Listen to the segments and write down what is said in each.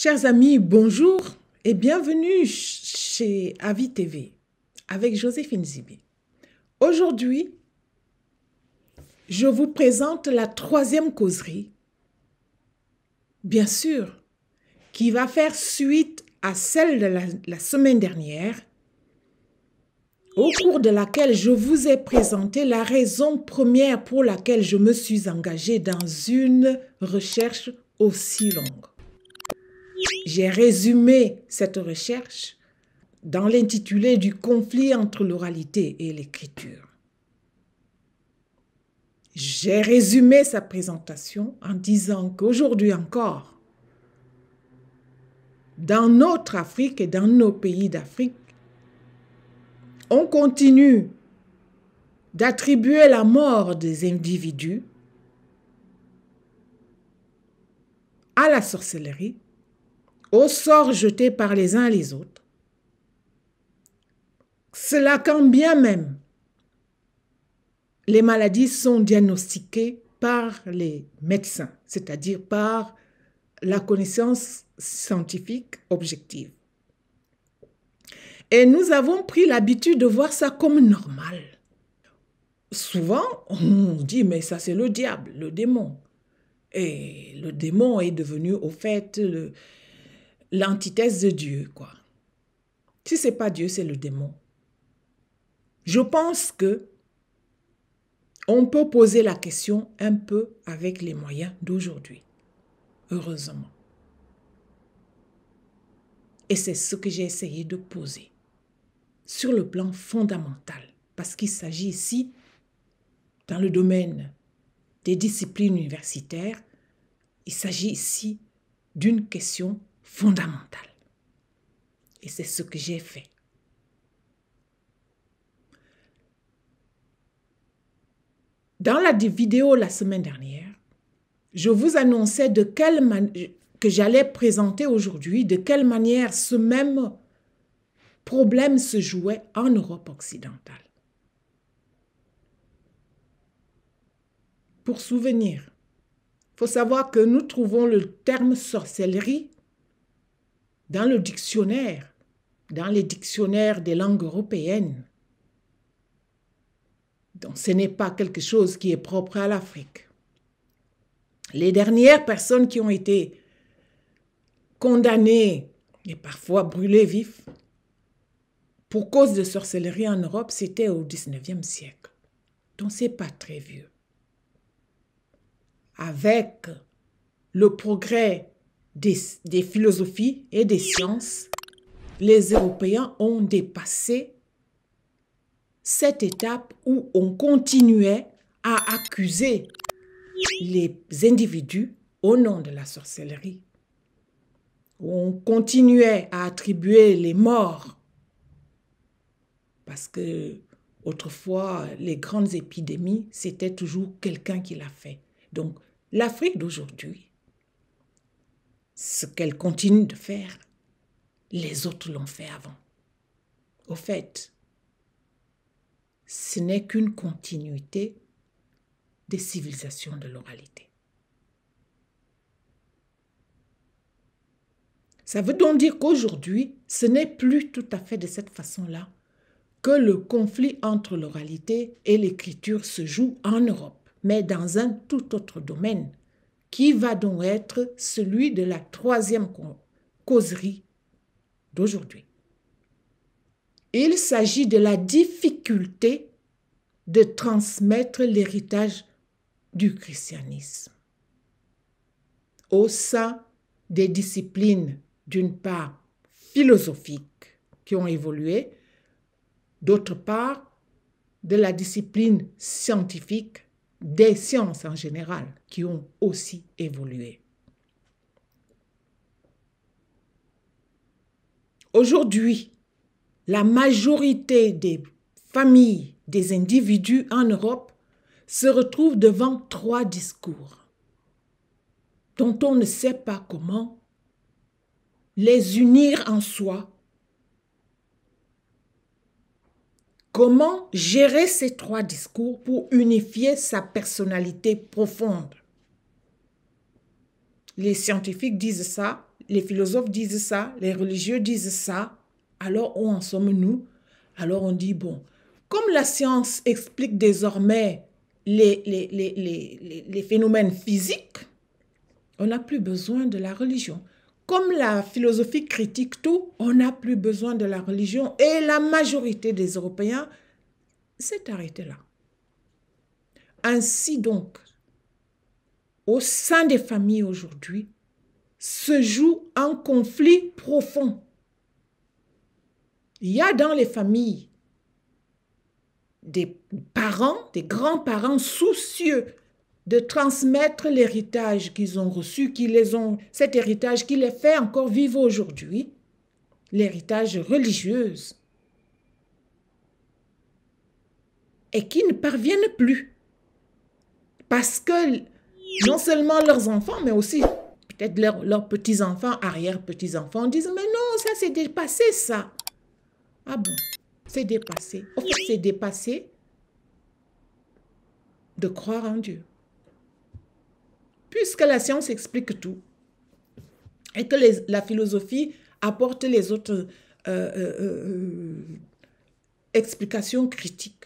Chers amis, bonjour et bienvenue chez Avis TV avec Joséphine Zibi. Aujourd'hui, je vous présente la troisième causerie, bien sûr, qui va faire suite à celle de la semaine dernière, au cours de laquelle je vous ai présenté la raison première pour laquelle je me suis engagée dans une recherche aussi longue. J'ai résumé cette recherche dans l'intitulé du conflit entre l'oralité et l'écriture. J'ai résumé sa présentation en disant qu'aujourd'hui encore, dans notre Afrique et dans nos pays d'Afrique, on continue d'attribuer la mort des individus à la sorcellerie, au sort jeté par les uns et les autres. Cela quand bien même les maladies sont diagnostiquées par les médecins, c'est-à-dire par la connaissance scientifique objective. Et nous avons pris l'habitude de voir ça comme normal. Souvent, on dit, mais ça c'est le diable, le démon. Et le démon est devenu, au fait, l'antithèse de Dieu, quoi. Si ce n'est pas Dieu, c'est le démon. Je pense que on peut poser la question un peu avec les moyens d'aujourd'hui, heureusement. Et c'est ce que j'ai essayé de poser sur le plan fondamental, parce qu'il s'agit ici, dans le domaine des disciplines universitaires, il s'agit ici d'une question fondamentale. Et c'est ce que j'ai fait. Dans la vidéo la semaine dernière, je vous annonçais que j'allais présenter aujourd'hui de quelle manière ce même problème se jouait en Europe occidentale. Pour souvenir, il faut savoir que nous trouvons le terme sorcellerie dans le dictionnaire, dans les dictionnaires des langues européennes. Donc ce n'est pas quelque chose qui est propre à l'Afrique. Les dernières personnes qui ont été condamnées et parfois brûlées vives pour cause de sorcellerie en Europe, c'était au XIXe siècle. Donc ce n'est pas très vieux. Avec le progrès des philosophies et des sciences, les Européens ont dépassé cette étape où on continuait à accuser les individus au nom de la sorcellerie. Où on continuait à attribuer les morts parce que autrefois, les grandes épidémies, c'était toujours quelqu'un qui l'a fait. Donc, l'Afrique d'aujourd'hui, ce qu'elle continue de faire, les autres l'ont fait avant. Au fait, ce n'est qu'une continuité des civilisations de l'oralité. Ça veut donc dire qu'aujourd'hui, ce n'est plus tout à fait de cette façon-là que le conflit entre l'oralité et l'écriture se joue en Europe, mais dans un tout autre domaine, qui va donc être celui de la troisième causerie d'aujourd'hui. Il s'agit de la difficulté de transmettre l'héritage du christianisme au sein des disciplines, d'une part philosophiques qui ont évolué, d'autre part de la discipline scientifique, des sciences en général qui ont aussi évolué. Aujourd'hui, la majorité des familles, des individus en Europe se retrouvent devant trois discours dont on ne sait pas comment les unir en soi. Comment gérer ces trois discours pour unifier sa personnalité profonde? Les scientifiques disent ça, les philosophes disent ça, les religieux disent ça, alors où en sommes-nous? Alors on dit, bon, comme la science explique désormais les phénomènes physiques, on n'a plus besoin de la religion. Comme la philosophie critique tout, on n'a plus besoin de la religion. Et la majorité des Européens s'est arrêtée là. Ainsi donc, au sein des familles aujourd'hui, se joue un conflit profond. Il y a dans les familles des parents, des grands-parents soucieux de transmettre l'héritage qu'ils ont reçu, cet héritage qui les fait encore vivre aujourd'hui, l'héritage religieux, et qui ne parviennent plus. Parce que non seulement leurs enfants, mais aussi peut-être leurs petits-enfants, arrière-petits-enfants disent « Mais non, ça c'est dépassé ça ». Ah bon, c'est dépassé. En fait, c'est dépassé de croire en Dieu. Puisque la science explique tout et que la philosophie apporte les autres explications critiques.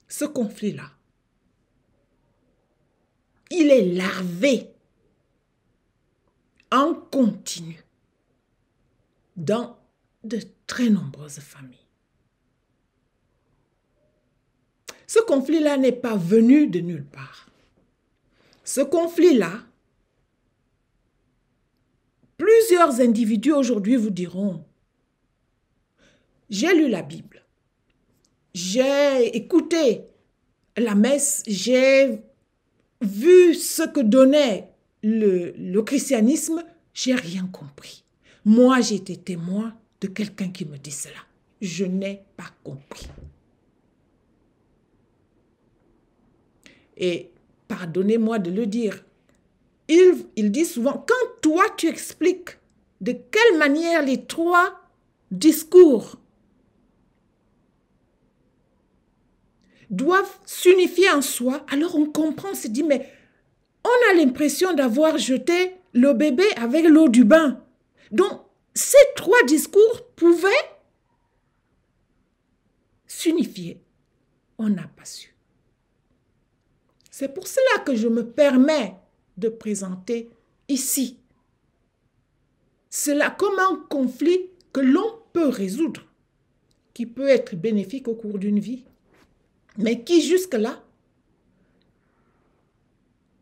Ce conflit-là, il est larvé en continu dans de très nombreuses familles. Ce conflit-là n'est pas venu de nulle part. Ce conflit-là, plusieurs individus aujourd'hui vous diront, j'ai lu la Bible, j'ai écouté la messe, j'ai vu ce que donnait le christianisme, j'ai rien compris. Moi, j'ai été témoin de quelqu'un qui me dit cela. Je n'ai pas compris. Et pardonnez-moi de le dire, il dit souvent, quand toi tu expliques de quelle manière les trois discours doivent s'unifier en soi, alors on comprend, on se dit, mais on a l'impression d'avoir jeté le bébé avec l'eau du bain. Donc, ces trois discours pouvaient s'unifier. On n'a pas su. C'est pour cela que je me permets de présenter ici cela comme un conflit que l'on peut résoudre, qui peut être bénéfique au cours d'une vie, mais qui jusque-là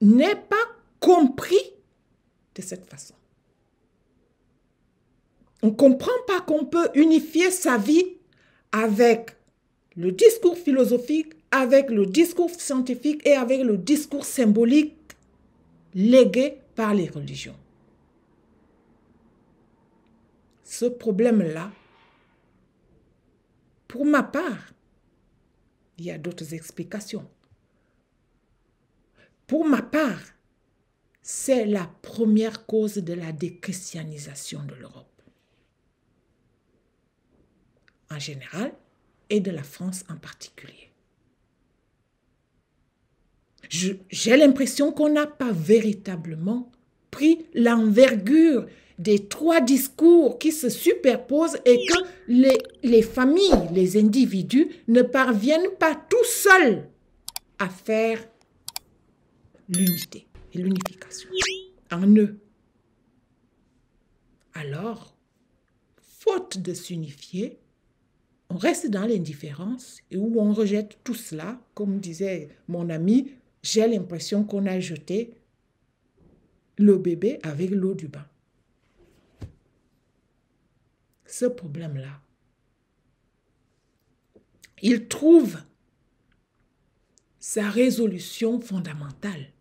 n'est pas compris de cette façon. On ne comprend pas qu'on peut unifier sa vie avec le discours philosophique, avec le discours scientifique et avec le discours symbolique légué par les religions. Ce problème-là, pour ma part, il y a d'autres explications. Pour ma part, c'est la première cause de la déchristianisation de l'Europe en général et de la France en particulier. J'ai l'impression qu'on n'a pas véritablement pris l'envergure des trois discours qui se superposent et que les familles, les individus ne parviennent pas tout seuls à faire l'unité et l'unification en eux. Alors, faute de s'unifier, on reste dans l'indifférence et où on rejette tout cela, comme disait mon ami, j'ai l'impression qu'on a jeté le bébé avec l'eau du bain. Ce problème-là, il trouve sa résolution fondamentale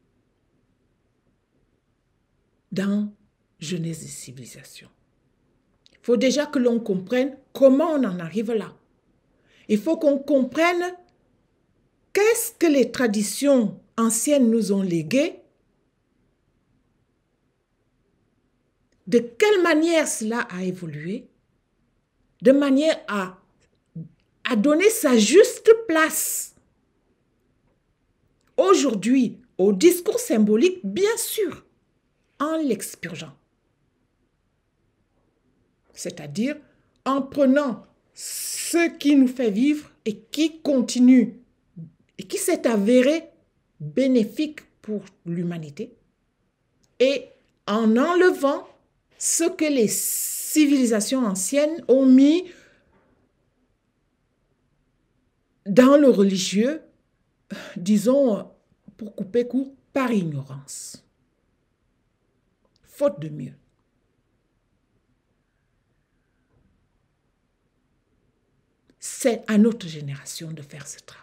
dans Genèse des civilisations. Il faut déjà que l'on comprenne comment on en arrive là. Il faut qu'on comprenne qu'est-ce que les traditions anciennes nous ont légué, de quelle manière cela a évolué, de manière à donner sa juste place aujourd'hui au discours symbolique, bien sûr, en l'expurgeant. C'est-à-dire en prenant ce qui nous fait vivre et qui continue et qui s'est avéré bénéfique pour l'humanité et en enlevant ce que les civilisations anciennes ont mis dans le religieux, disons, pour couper court, par ignorance, faute de mieux. C'est à notre génération de faire ce travail.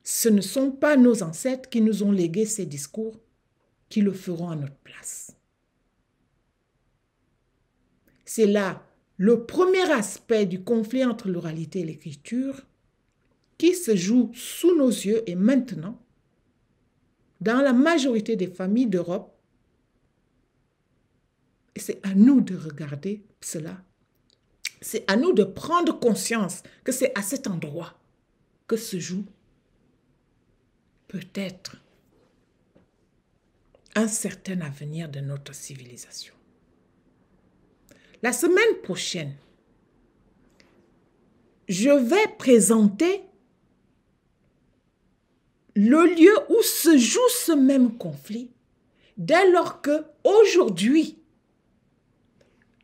Ce ne sont pas nos ancêtres qui nous ont légué ces discours qui le feront à notre place. C'est là le premier aspect du conflit entre l'oralité et l'écriture qui se joue sous nos yeux et maintenant, dans la majorité des familles d'Europe, et c'est à nous de regarder cela. C'est à nous de prendre conscience que c'est à cet endroit que se joue peut-être un certain avenir de notre civilisation. La semaine prochaine, je vais présenter le lieu où se joue ce même conflit, dès lors que aujourd'hui,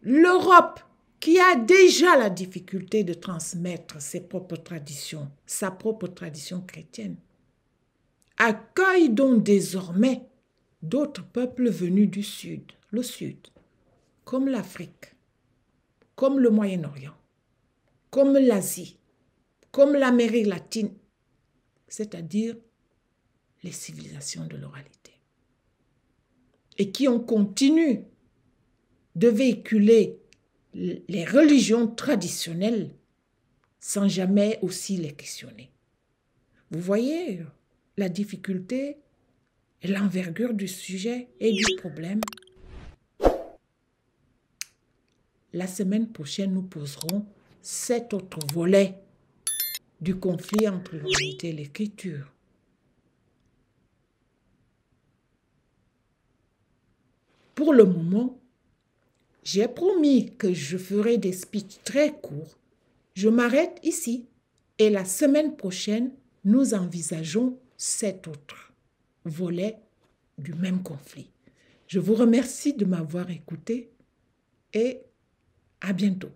l'Europe, qui a déjà la difficulté de transmettre ses propres traditions, sa propre tradition chrétienne, accueille donc désormais d'autres peuples venus du Sud, le Sud, comme l'Afrique, comme le Moyen-Orient, comme l'Asie, comme l'Amérique latine, c'est-à-dire les civilisations de l'oralité, et qui ont continué de véhiculer les religions traditionnelles sans jamais aussi les questionner. Vous voyez la difficulté et l'envergure du sujet et du problème. La semaine prochaine, nous poserons cet autre volet du conflit entre l'oralité et l'écriture. Pour le moment, j'ai promis que je ferai des speeches très courts. Je m'arrête ici et la semaine prochaine, nous envisageons cet autre volet du même conflit. Je vous remercie de m'avoir écouté et à bientôt.